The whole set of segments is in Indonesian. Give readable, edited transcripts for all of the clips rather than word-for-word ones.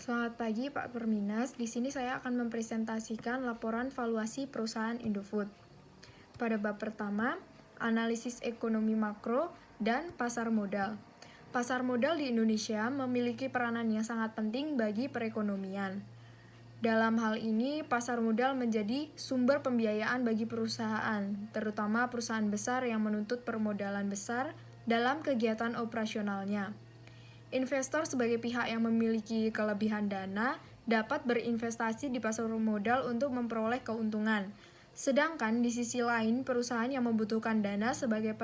Selamat pagi Pak Perminas, di sini saya akan mempresentasikan laporan valuasi perusahaan Indofood. Pada bab pertama, analisis ekonomi makro dan pasar modal. Pasar modal di Indonesia memiliki peranan yang sangat penting bagi perekonomian. Dalam hal ini, pasar modal menjadi sumber pembiayaan bagi perusahaan, terutama perusahaan besar yang menuntut permodalan besar dalam kegiatan operasionalnya. Investor sebagai pihak yang memiliki kelebihan dana dapat berinvestasi di pasar modal untuk memperoleh keuntungan. Sedangkan di sisi lain, perusahaan yang membutuhkan dana sebagai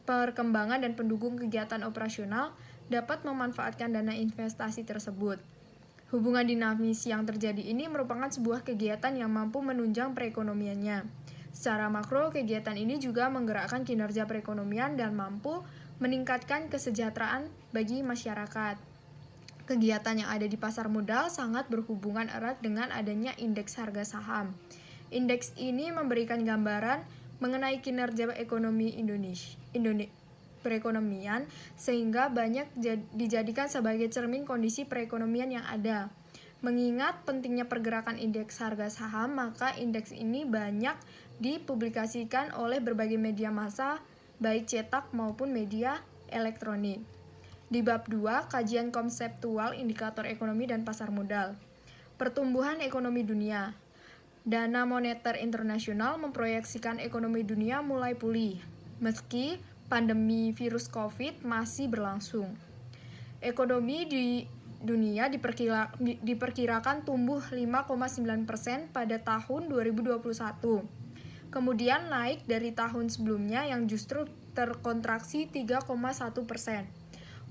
perkembangan dan pendukung kegiatan operasional dapat memanfaatkan dana investasi tersebut. Hubungan dinamis yang terjadi ini merupakan sebuah kegiatan yang mampu menunjang perekonomiannya. Secara makro, kegiatan ini juga menggerakkan kinerja perekonomian dan mampu meningkatkan kesejahteraan bagi masyarakat. Kegiatan yang ada di pasar modal sangat berhubungan erat dengan adanya indeks harga saham. Indeks ini memberikan gambaran mengenai kinerja ekonomi perekonomian sehingga banyak dijadikan sebagai cermin kondisi perekonomian yang ada. Mengingat pentingnya pergerakan indeks harga saham, maka indeks ini banyak dipublikasikan oleh berbagai media massa baik cetak maupun media elektronik. Di bab 2, kajian konseptual indikator ekonomi dan pasar modal. Pertumbuhan ekonomi dunia. Dana Moneter Internasional memproyeksikan ekonomi dunia mulai pulih, meski pandemi virus COVID masih berlangsung. Ekonomi di dunia diperkirakan tumbuh 5,9% pada tahun 2021. Kemudian naik dari tahun sebelumnya yang justru terkontraksi 3,1%.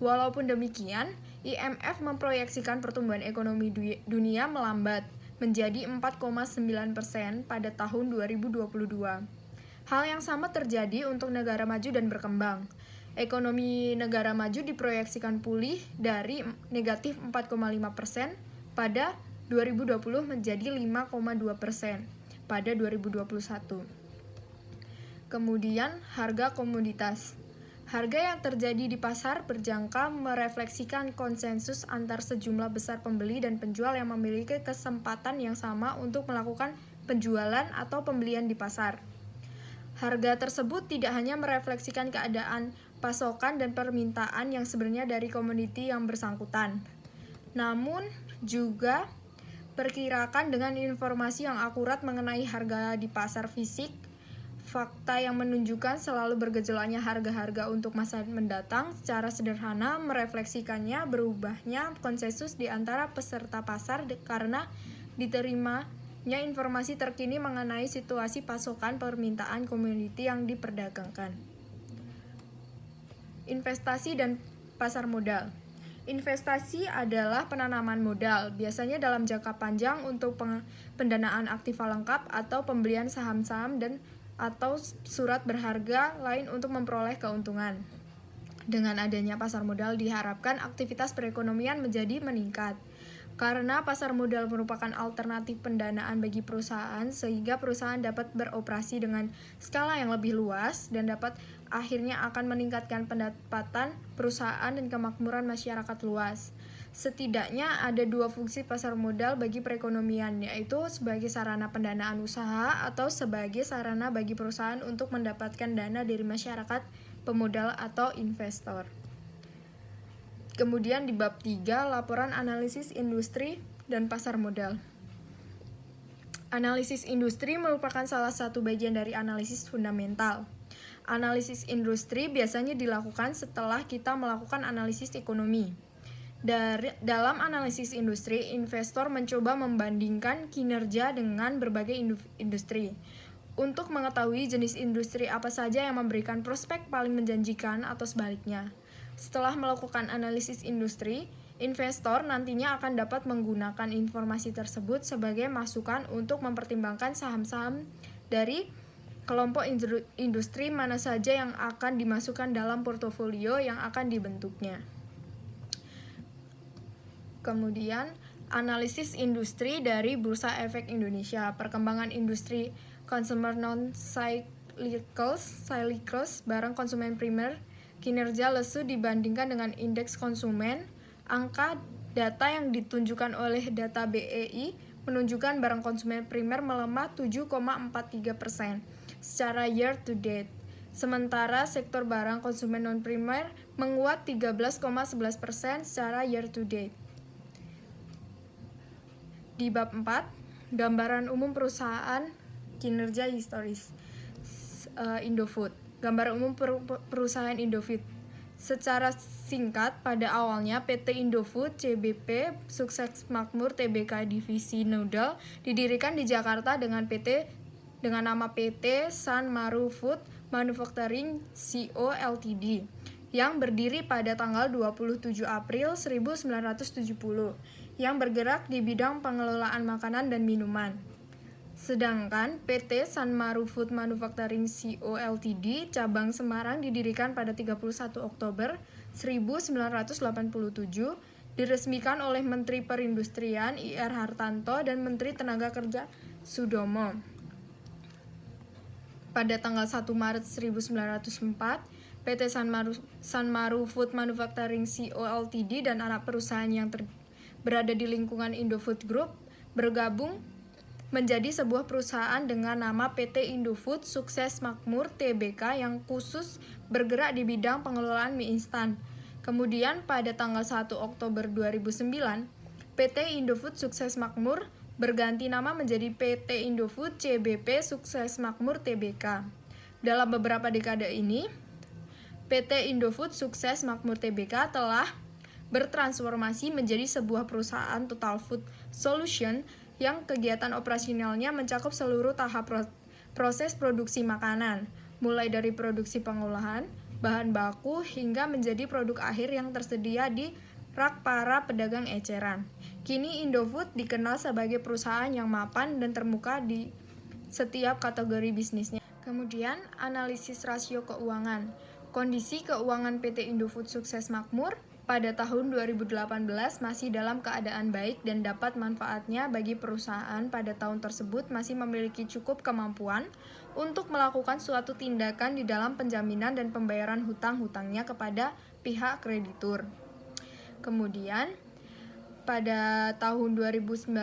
Walaupun demikian, IMF memproyeksikan pertumbuhan ekonomi dunia melambat menjadi 4,9% pada tahun 2022. Hal yang sama terjadi untuk negara maju dan berkembang. Ekonomi negara maju diproyeksikan pulih dari negatif 4,5% pada 2020 menjadi 5,2% pada 2021. Kemudian, harga komoditas. Harga yang terjadi di pasar berjangka merefleksikan konsensus antar sejumlah besar pembeli dan penjual yang memiliki kesempatan yang sama untuk melakukan penjualan atau pembelian di pasar. Harga tersebut tidak hanya merefleksikan keadaan pasokan dan permintaan yang sebenarnya dari komoditi yang bersangkutan, namun juga perkirakan dengan informasi yang akurat mengenai harga di pasar fisik. Fakta yang menunjukkan selalu bergejolaknya harga-harga untuk masa mendatang secara sederhana merefleksikannya berubahnya konsensus di antara peserta pasar karena diterimanya informasi terkini mengenai situasi pasokan permintaan komoditi yang diperdagangkan. Investasi dan pasar modal. Investasi adalah penanaman modal, biasanya dalam jangka panjang untuk pendanaan aktiva lengkap atau pembelian saham-saham dan atau surat berharga lain untuk memperoleh keuntungan. Dengan adanya pasar modal diharapkan aktivitas perekonomian menjadi meningkat. Karena pasar modal merupakan alternatif pendanaan bagi perusahaan sehingga perusahaan dapat beroperasi dengan skala yang lebih luas dan dapat akhirnya akan meningkatkan pendapatan perusahaan dan kemakmuran masyarakat luas. Setidaknya ada dua fungsi pasar modal bagi perekonomian, yaitu sebagai sarana pendanaan usaha atau sebagai sarana bagi perusahaan untuk mendapatkan dana dari masyarakat pemodal atau investor. Kemudian di bab 3, laporan analisis industri dan pasar modal. Analisis industri merupakan salah satu bagian dari analisis fundamental. Analisis industri biasanya dilakukan setelah kita melakukan analisis ekonomi. Dalam analisis industri, investor mencoba membandingkan kinerja dengan berbagai industri untuk mengetahui jenis industri apa saja yang memberikan prospek paling menjanjikan atau sebaliknya. Setelah melakukan analisis industri, investor nantinya akan dapat menggunakan informasi tersebut sebagai masukan untuk mempertimbangkan saham-saham dari kelompok industri mana saja yang akan dimasukkan dalam portofolio yang akan dibentuknya. Kemudian, analisis industri dari Bursa Efek Indonesia, perkembangan industri consumer non-cyclicals, barang konsumen primer, kinerja lesu dibandingkan dengan indeks konsumen, angka Data yang ditunjukkan oleh data BEI menunjukkan barang konsumen primer melemah 7,43% secara year to date. Sementara sektor barang konsumen non-primer menguat 13,11% secara year to date. Di bab 4, gambaran umum perusahaan kinerja historis. Indofood. Gambaran umum perusahaan Indofood. Secara singkat, pada awalnya PT Indofood CBP Sukses Makmur Tbk Divisi Noodle didirikan di Jakarta dengan nama PT San Maru Food Manufacturing Co. Ltd. yang berdiri pada tanggal 27 April 1970 yang bergerak di bidang pengelolaan makanan dan minuman. Sedangkan PT San Maru Food Manufacturing Co. Ltd. cabang Semarang didirikan pada 31 Oktober 1987, diresmikan oleh Menteri Perindustrian Ir Hartanto dan Menteri Tenaga Kerja Sudomo. Pada tanggal 1 Maret 1904, PT San Maru Food Manufacturing Co. Ltd. dan anak perusahaan yang berada di lingkungan Indofood Group bergabung menjadi sebuah perusahaan dengan nama PT Indofood Sukses Makmur Tbk yang khusus bergerak di bidang pengelolaan mie instan. Kemudian pada tanggal 1 Oktober 2009, PT Indofood Sukses Makmur berganti nama menjadi PT Indofood CBP Sukses Makmur Tbk. Dalam beberapa dekade ini, PT Indofood Sukses Makmur Tbk telah bertransformasi menjadi sebuah perusahaan total food solution yang kegiatan operasionalnya mencakup seluruh tahap proses produksi makanan, mulai dari produksi pengolahan, bahan baku, hingga menjadi produk akhir yang tersedia di rak para pedagang eceran. Kini Indofood dikenal sebagai perusahaan yang mapan dan terbuka di setiap kategori bisnisnya. Kemudian, analisis rasio keuangan. Kondisi keuangan PT Indofood Sukses Makmur pada tahun 2018 masih dalam keadaan baik dan dapat manfaatnya bagi perusahaan pada tahun tersebut masih memiliki cukup kemampuan untuk melakukan suatu tindakan di dalam penjaminan dan pembayaran hutang-hutangnya kepada pihak kreditur. Kemudian, pada tahun 2019,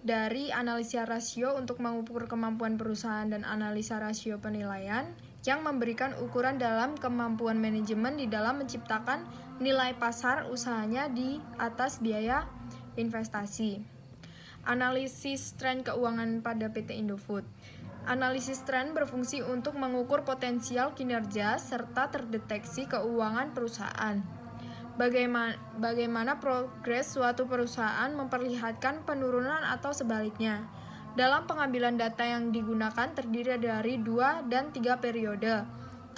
dari analisa rasio untuk mengukur kemampuan perusahaan dan analisa rasio penilaian yang memberikan ukuran dalam kemampuan manajemen di dalam menciptakan nilai pasar usahanya di atas biaya investasi. Analisis tren keuangan pada PT Indofood. Analisis tren berfungsi untuk mengukur potensial kinerja serta terdeteksi keuangan perusahaan. Bagaimana progres suatu perusahaan memperlihatkan penurunan atau sebaliknya. Dalam pengambilan data yang digunakan terdiri dari 2 dan 3 periode,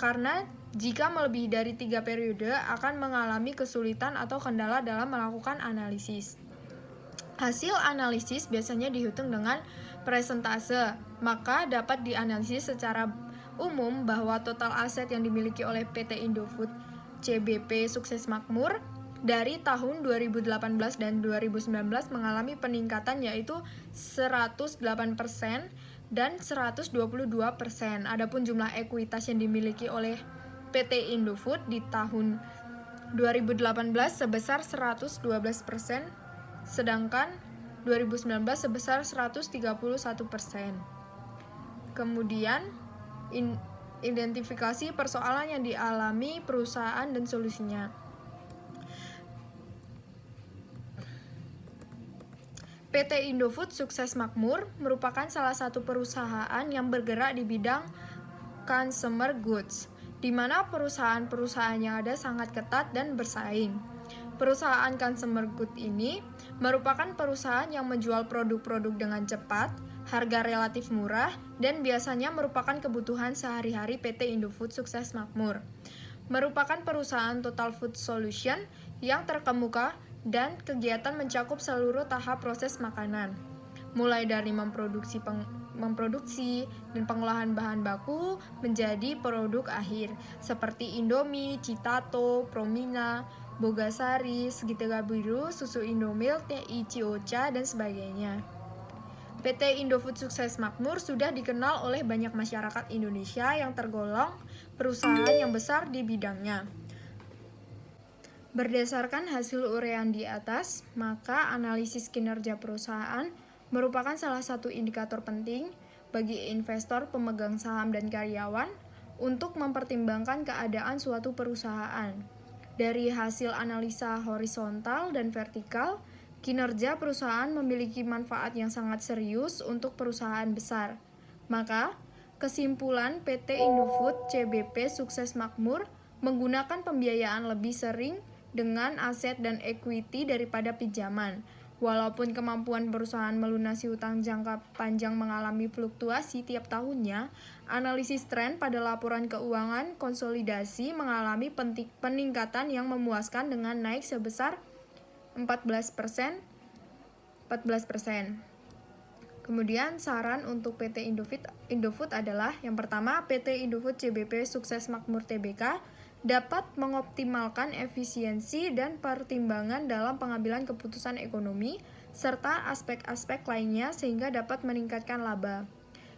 karena jika melebihi dari 3 periode akan mengalami kesulitan atau kendala dalam melakukan analisis. Hasil analisis biasanya dihitung dengan persentase, maka dapat dianalisis secara umum bahwa total aset yang dimiliki oleh PT Indofood CBP Sukses Makmur dari tahun 2018 dan 2019 mengalami peningkatan yaitu 108% dan 122%. Adapun jumlah ekuitas yang dimiliki oleh PT Indofood di tahun 2018 sebesar 112%, sedangkan 2019 sebesar 131%. Kemudian, identifikasi persoalan yang dialami perusahaan dan solusinya. PT Indofood Sukses Makmur merupakan salah satu perusahaan yang bergerak di bidang consumer goods, di mana perusahaan-perusahaan yang ada sangat ketat dan bersaing. Perusahaan consumer goods ini merupakan perusahaan yang menjual produk-produk dengan cepat, harga relatif murah, dan biasanya merupakan kebutuhan sehari-hari PT Indofood Sukses Makmur. Merupakan perusahaan total food solution yang terkemuka dan kegiatan mencakup seluruh tahap proses makanan, mulai dari memproduksi dan pengolahan bahan baku menjadi produk akhir, seperti Indomie, Citato, Promina, Bogasari, Segitiga Biru, Susu Indomilk, TI Cioca, dan sebagainya. PT Indofood Sukses Makmur sudah dikenal oleh banyak masyarakat Indonesia yang tergolong perusahaan yang besar di bidangnya. Berdasarkan hasil uraian di atas, maka analisis kinerja perusahaan merupakan salah satu indikator penting bagi investor, pemegang saham, dan karyawan untuk mempertimbangkan keadaan suatu perusahaan. Dari hasil analisa horizontal dan vertikal, kinerja perusahaan memiliki manfaat yang sangat serius untuk perusahaan besar. Maka, kesimpulan PT Indofood CBP sukses makmur menggunakan pembiayaan lebih sering dengan aset dan equity daripada pinjaman. Walaupun kemampuan perusahaan melunasi utang jangka panjang mengalami fluktuasi tiap tahunnya, analisis tren pada laporan keuangan konsolidasi mengalami peningkatan yang memuaskan dengan naik sebesar 14%. Kemudian saran untuk PT Indofood adalah yang pertama, PT Indofood CBP Sukses Makmur Tbk dapat mengoptimalkan efisiensi dan pertimbangan dalam pengambilan keputusan ekonomi serta aspek-aspek lainnya sehingga dapat meningkatkan laba.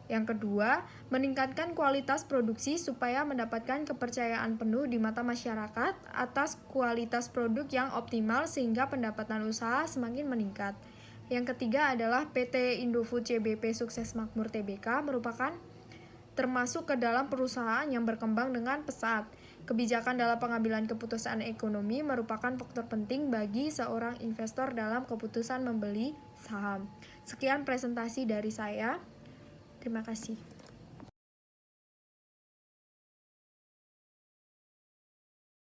Yang kedua, meningkatkan kualitas produksi supaya mendapatkan kepercayaan penuh di mata masyarakat atas kualitas produk yang optimal sehingga pendapatan usaha semakin meningkat. Yang ketiga adalah PT Indofood CBP Sukses Makmur Tbk merupakan termasuk ke dalam perusahaan yang berkembang dengan pesat. Kebijakan dalam pengambilan keputusan ekonomi merupakan faktor penting bagi seorang investor dalam keputusan membeli saham. Sekian presentasi dari saya. Terima kasih.